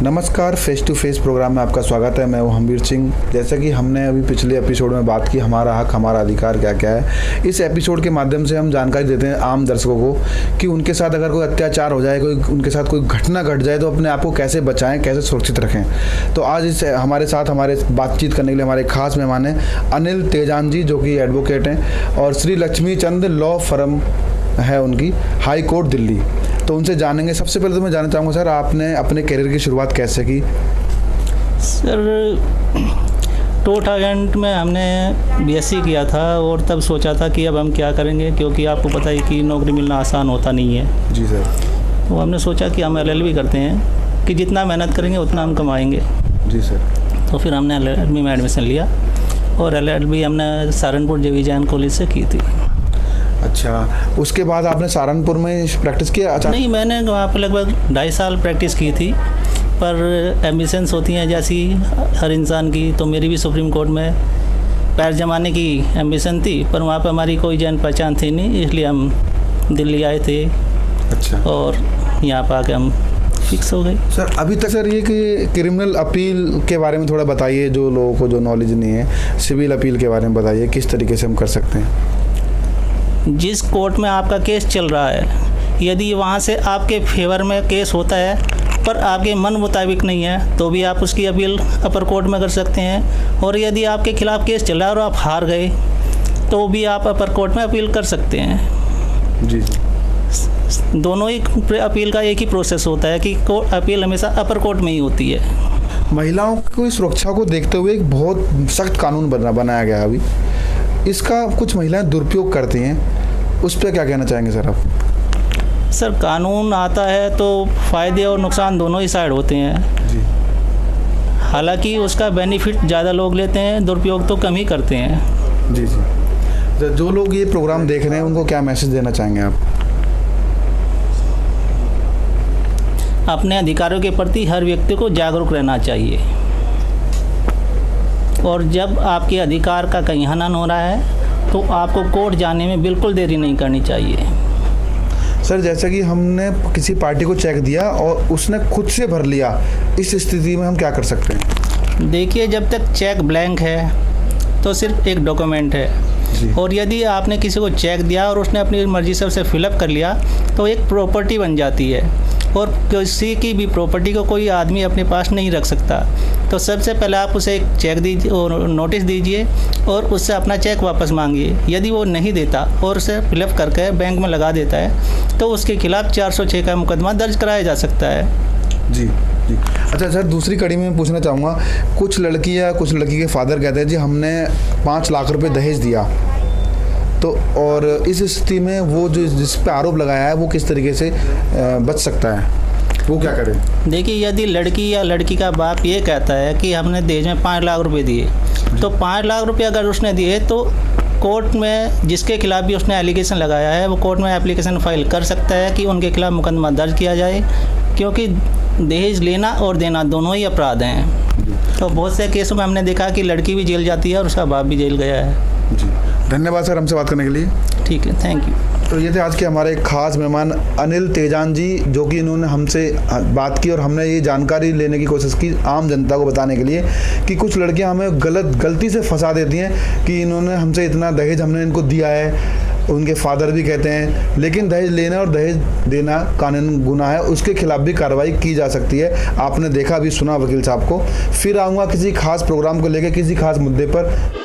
नमस्कार, face to face programme में आपका स्वागत है। मैं हूं हमीर सिंह। जैसा कि हमने अभी पिछले एपिसोड में बात की हमारा हक हमारा अधिकार क्या क्या है, इस एपिसोड के माध्यम से हम जानकारी देते हैं आम दर्शकों को कि उनके साथ अगर कोई अत्याचार हो जाए, कोई उनके साथ कोई घटना घट जाए तो अपने आप को कैसे बचाएं, कैसे सुरक्षित रखें। तो आज इस हमारे साथ हमारे बातचीत करने के लिए हमारे खास मेहमान हैं अनिल तेजान जी, जो कि एडवोकेट हैं, और श्री लक्ष्मी चंद लॉ फर्म है उनकी, हाई कोर्ट दिल्ली। तो उनसे जानेंगे। सबसे पहले तो मैं जानना चाहूँगा सर, आपने अपने करियर की शुरुआत कैसे की? सर 2000 में हमने बीएससी किया था और तब सोचा था कि अब हम क्या करेंगे, क्योंकि आपको पता है कि नौकरी मिलना आसान होता नहीं है। जी सर। तो हमने सोचा कि हम LLB करते हैं कि जितना मेहनत करेंगे उतना हम कमाएंगे। जी सर। तो फिर हमने LLB में एडमिशन लिया और LLB हमने सहारनपुर JV जैन कॉलेज से की थी। अच्छा, उसके बाद आपने सहारनपुर में प्रैक्टिस किया? अच्छा। नहीं, मैंने वहाँ पर लगभग 2.5 साल प्रैक्टिस की थी, पर एम्बिशंस होती हैं जैसी हर इंसान की। तो मेरी भी सुप्रीम कोर्ट में पैर जमाने की एम्बिशन थी, पर वहाँ पर हमारी कोई जान पहचान थी नहीं, इसलिए हम दिल्ली आए थे। अच्छा। और यहाँ पर आके हम फिक्स हो गए। सर अभी तक सर ये कि क्रिमिनल अपील के बारे में थोड़ा बताइए, जो लोगों को जो नॉलेज नहीं है, सिविल अपील के बारे में बताइए, किस तरीके से हम कर सकते हैं। जिस कोर्ट में आपका केस चल रहा है, यदि वहाँ से आपके फेवर में केस होता है पर आपके मन मुताबिक नहीं है, तो भी आप उसकी अपील अपर कोर्ट में कर सकते हैं। और यदि आपके खिलाफ़ केस चल रहा है और आप हार गए, तो भी आप अपर कोर्ट में अपील कर सकते हैं। जी जी। दोनों ही अपील का एक ही प्रोसेस होता है कि अपील हमेशा अपर कोर्ट में ही होती है। महिलाओं की सुरक्षा को देखते हुए एक बहुत सख्त कानून बनाया गया है अभी। इसका कुछ महिलाएं दुरुपयोग करती हैं, उस पर क्या कहना चाहेंगे सर आप? सर, कानून आता है तो फ़ायदे और नुकसान दोनों ही साइड होते हैं जी। हालांकि उसका बेनिफिट ज़्यादा लोग लेते हैं, दुरुपयोग तो कम ही करते हैं। जी जी। तो जो लोग ये प्रोग्राम देख रहे हैं उनको क्या मैसेज देना चाहेंगे आप? अपने अधिकारों के प्रति हर व्यक्ति को जागरूक रहना चाहिए, और जब आपके अधिकार का कहीं हनन हो रहा है तो आपको कोर्ट जाने में बिल्कुल देरी नहीं करनी चाहिए। सर जैसे कि हमने किसी पार्टी को चेक दिया और उसने खुद से भर लिया, इस स्थिति में हम क्या कर सकते हैं? देखिए, जब तक चेक ब्लैंक है तो सिर्फ एक डॉक्यूमेंट है जी। और यदि आपने किसी को चेक दिया और उसने अपनी मर्ज़ी से उसे फिलअप कर लिया तो एक प्रॉपर्टी बन जाती है, और किसी की भी प्रॉपर्टी को कोई आदमी अपने पास नहीं रख सकता। तो सबसे पहले आप उसे एक चेक दीजिए और नोटिस दीजिए और उससे अपना चेक वापस मांगिए। यदि वो नहीं देता और उसे फिलअप करके बैंक में लगा देता है तो उसके खिलाफ़ 406 का मुकदमा दर्ज कराया जा सकता है। जी जी। अच्छा सर, दूसरी कड़ी में पूछना चाहूँगा, कुछ लड़की या कुछ लड़की के फादर कहते हैं जी हमने 5 लाख रुपए दहेज दिया, तो और इस स्थिति में वो जो जिस पे आरोप लगाया है वो किस तरीके से बच सकता है, वो क्या करे? देखिए, यदि लड़की या लड़की का बाप ये कहता है कि हमने दहेज में 5 लाख रुपए दिए, तो 5 लाख रुपए अगर उसने दिए तो कोर्ट में जिसके खिलाफ भी उसने एलिगेशन लगाया है वो कोर्ट में एप्लीकेशन फाइल कर सकता है कि उनके खिलाफ मुकदमा दर्ज किया जाए, क्योंकि दहेज लेना और देना दोनों ही अपराध हैं। तो बहुत से केसों में हमने देखा कि लड़की भी जेल जाती है और उसका बाप भी जेल गया है। जी, धन्यवाद सर हमसे बात करने के लिए। ठीक है, थैंक यू। तो ये थे आज के हमारे खास मेहमान अनिल तेजान जी, जो कि इन्होंने हमसे बात की और हमने ये जानकारी लेने की कोशिश की आम जनता को बताने के लिए कि कुछ लड़कियां हमें गलती से फंसा देती हैं कि इन्होंने हमसे इतना दहेज हमने इनको दिया है, उनके फादर भी कहते हैं, लेकिन दहेज लेना और दहेज देना कानून गुनाह है, उसके खिलाफ भी कार्रवाई की जा सकती है। आपने देखा, अभी सुना वकील साहब को। फिर आऊँगा किसी खास प्रोग्राम को लेकर, किसी खास मुद्दे पर।